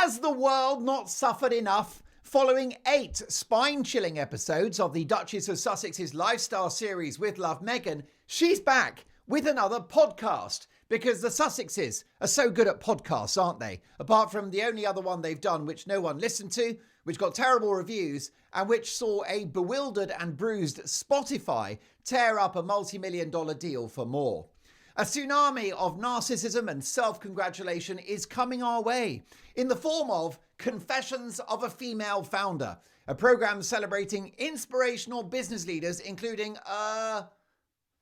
Has the world not suffered enough? Following 8 spine-chilling episodes of the Duchess of Sussex's lifestyle series with Love Meghan, she's back with another podcast. Because the Sussexes are so good at podcasts, aren't they? Apart from the only other one they've done which no one listened to, which got terrible reviews, and which saw a bewildered and bruised Spotify tear up a multi-million-dollar deal for more. A tsunami of narcissism and self-congratulation is coming our way in the form of Confessions of a Female Founder, a program celebrating inspirational business leaders, including,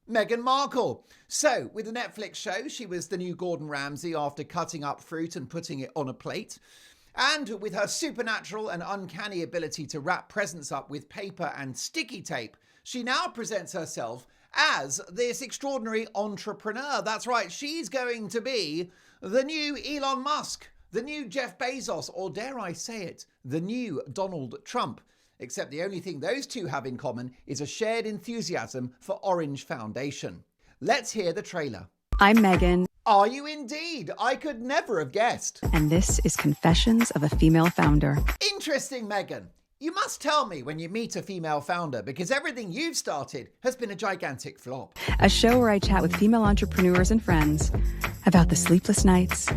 Meghan Markle. So, with the Netflix show, she was the new Gordon Ramsay after cutting up fruit and putting it on a plate. And with her supernatural and uncanny ability to wrap presents up with paper and sticky tape, she now presents herself as this extraordinary entrepreneur. That's right, she's going to be the new Elon Musk, the new Jeff Bezos, or dare I say it, the new Donald Trump. Except the only thing those two have in common is a shared enthusiasm for orange foundation. Let's hear the trailer. I'm Meghan. Are you indeed? I could never have guessed. And this is Confessions of a Female Founder. Interesting, Meghan. You must tell me when you meet a female founder, because everything you've started has been a gigantic flop. A show where I chat with female entrepreneurs and friends about the sleepless nights,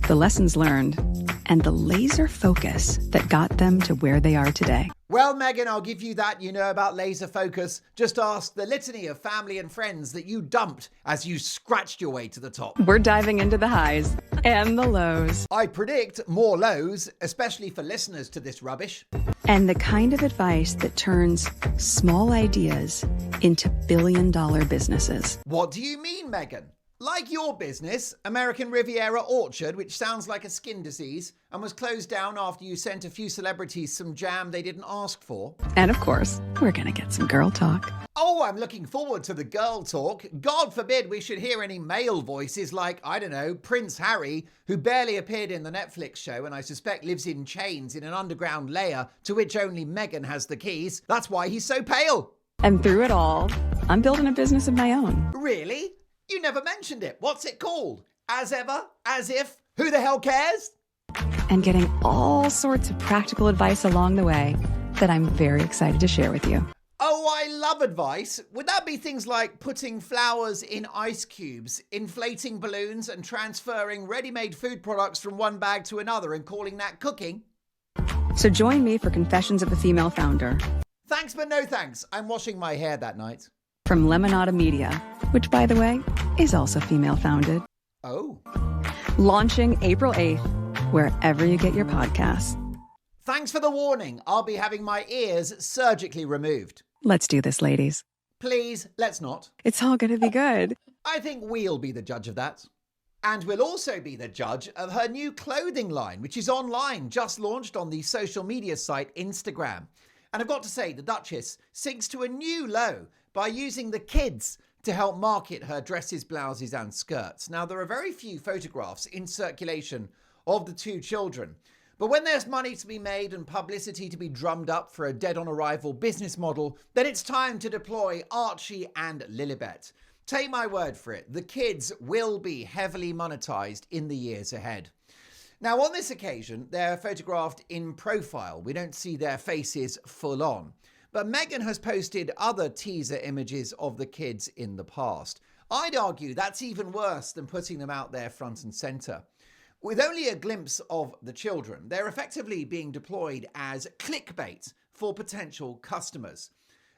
the lessons learned, and the laser focus that got them to where they are today. Well, Meghan, I'll give you that. You know about laser focus. Just ask the litany of family and friends that you dumped as you scratched your way to the top. We're diving into the highs and the lows. I predict more lows, especially for listeners to this rubbish. And the kind of advice that turns small ideas into billion-dollar businesses. What do you mean, Meghan? Like your business, American Riviera Orchard, which sounds like a skin disease and was closed down after you sent a few celebrities some jam they didn't ask for. And of course, we're going to get some girl talk. Oh, I'm looking forward to the girl talk. God forbid we should hear any male voices like, I don't know, Prince Harry, who barely appeared in the Netflix show and I suspect lives in chains in an underground lair to which only Meghan has the keys. That's why he's so pale. And through it all, I'm building a business of my own. Really? You never mentioned it. What's it called? As ever? As if? Who the hell cares? And getting all sorts of practical advice along the way that I'm very excited to share with you. Oh, I love advice. Would that be things like putting flowers in ice cubes, inflating balloons, and transferring ready-made food products from one bag to another and calling that cooking? So join me for Confessions of a Female Founder. Thanks, but no thanks. I'm washing my hair that night. From Lemonada Media, which, by the way, is also female-founded. Oh. Launching April 8th, wherever you get your podcasts. Thanks for the warning. I'll be having my ears surgically removed. Let's do this, ladies. Please, let's not. It's all going to be good. I think we'll be the judge of that. And we'll also be the judge of her new clothing line, which is online, just launched on the social media site Instagram. And I've got to say, the Duchess sinks to a new low by using the kids to help market her dresses, blouses and skirts. Now, there are very few photographs in circulation of the two children. But when there's money to be made and publicity to be drummed up for a dead-on-arrival business model, then it's time to deploy Archie and Lilibet. Take my word for it, the kids will be heavily monetized in the years ahead. Now, on this occasion, they're photographed in profile. We don't see their faces full on. But Meghan has posted other teaser images of the kids in the past. I'd argue that's even worse than putting them out there front and centre. With only a glimpse of the children, they're effectively being deployed as clickbait for potential customers.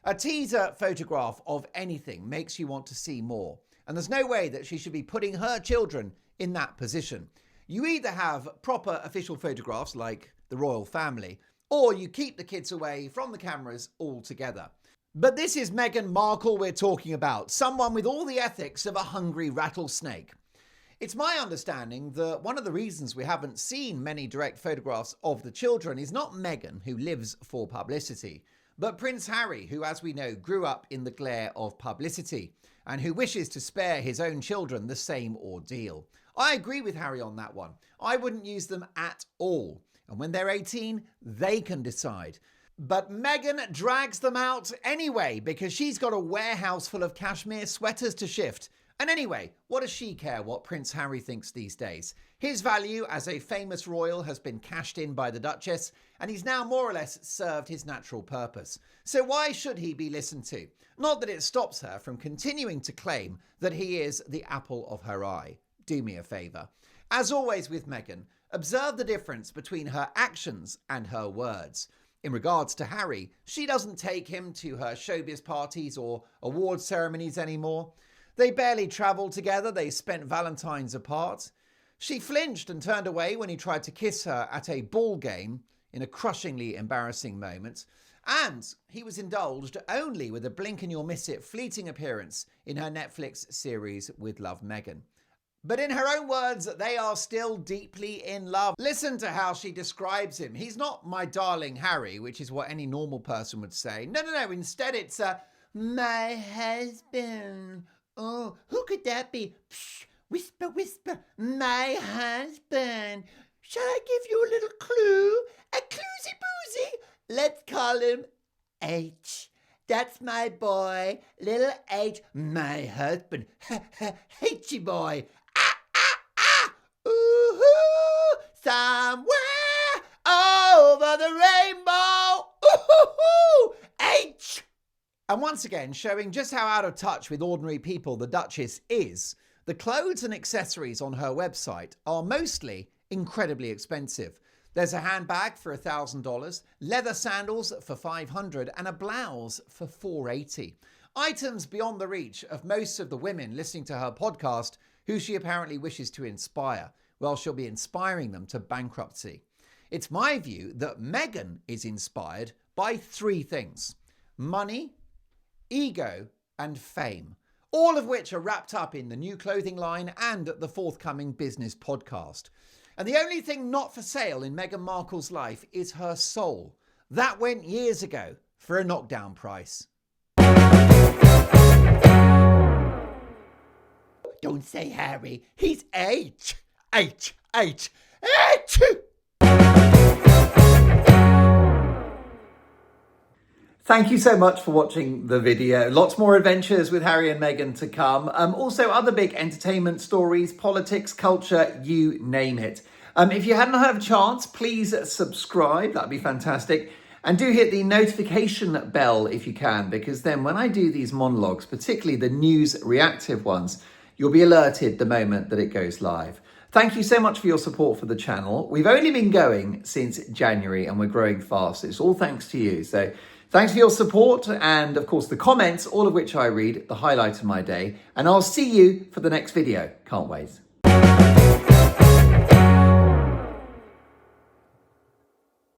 A teaser photograph of anything makes you want to see more. And there's no way that she should be putting her children in that position. You either have proper official photographs like the royal family, or you keep the kids away from the cameras altogether. But this is Meghan Markle we're talking about, someone with all the ethics of a hungry rattlesnake. It's my understanding that one of the reasons we haven't seen many direct photographs of the children is not Meghan, who lives for publicity, but Prince Harry, who, as we know, grew up in the glare of publicity and who wishes to spare his own children the same ordeal. I agree with Harry on that one. I wouldn't use them at all. And when they're 18, they can decide. But Meghan drags them out anyway because she's got a warehouse full of cashmere sweaters to shift And anyway, what does she care what Prince Harry thinks these days? His value as a famous royal has been cashed in by the Duchess, and he's now more or less served his natural purpose. So why should he be listened to? Not that it stops her from continuing to claim that he is the apple of her eye. Do me a favour. As always with Meghan, observe the difference between her actions and her words. In regards to Harry, she doesn't take him to her showbiz parties or award ceremonies anymore. They barely travelled together, they spent Valentine's apart. She flinched and turned away when he tried to kiss her at a ball game in a crushingly embarrassing moment. And he was indulged only with a blink-and-you'll-miss-it fleeting appearance in her Netflix series with Love Meghan. But in her own words, they are still deeply in love. Listen to how she describes him. He's not my darling Harry, which is what any normal person would say. No. Instead, it's my husband. Oh, who could that be? Psh, whisper, my husband. Shall I give you a little clue? A cluesy boozy? Let's call him H. That's my boy, little H, my husband. H-y boy. Ooh-hoo, somewhere over the rainbow. Ooh-hoo, H. And once again, showing just how out of touch with ordinary people the Duchess is, the clothes and accessories on her website are mostly incredibly expensive. There's a handbag for $1,000, leather sandals for $500, and a blouse for $480. Items beyond the reach of most of the women listening to her podcast, who she apparently wishes to inspire. Well, she'll be inspiring them to bankruptcy. It's my view that Meghan is inspired by three things: money, ego, and fame, all of which are wrapped up in the new clothing line and the forthcoming business podcast. And the only thing not for sale in Meghan Markle's life is her soul. That went years ago for a knockdown price. Don't say Harry, he's H. H. Thank you so much for watching the video. Lots more adventures with Harry and Meghan to come. Also other big entertainment stories, politics, culture, you name it. If you hadn't had a chance, please subscribe. That'd be fantastic. And do hit the notification bell if you can, because then when I do these monologues, particularly the news reactive ones, you'll be alerted the moment that it goes live. Thank you so much for your support for the channel. We've only been going since January and we're growing fast. It's all thanks to you. So thanks for your support and, of course, the comments, all of which I read, the highlight of my day. And I'll see you for the next video. Can't wait.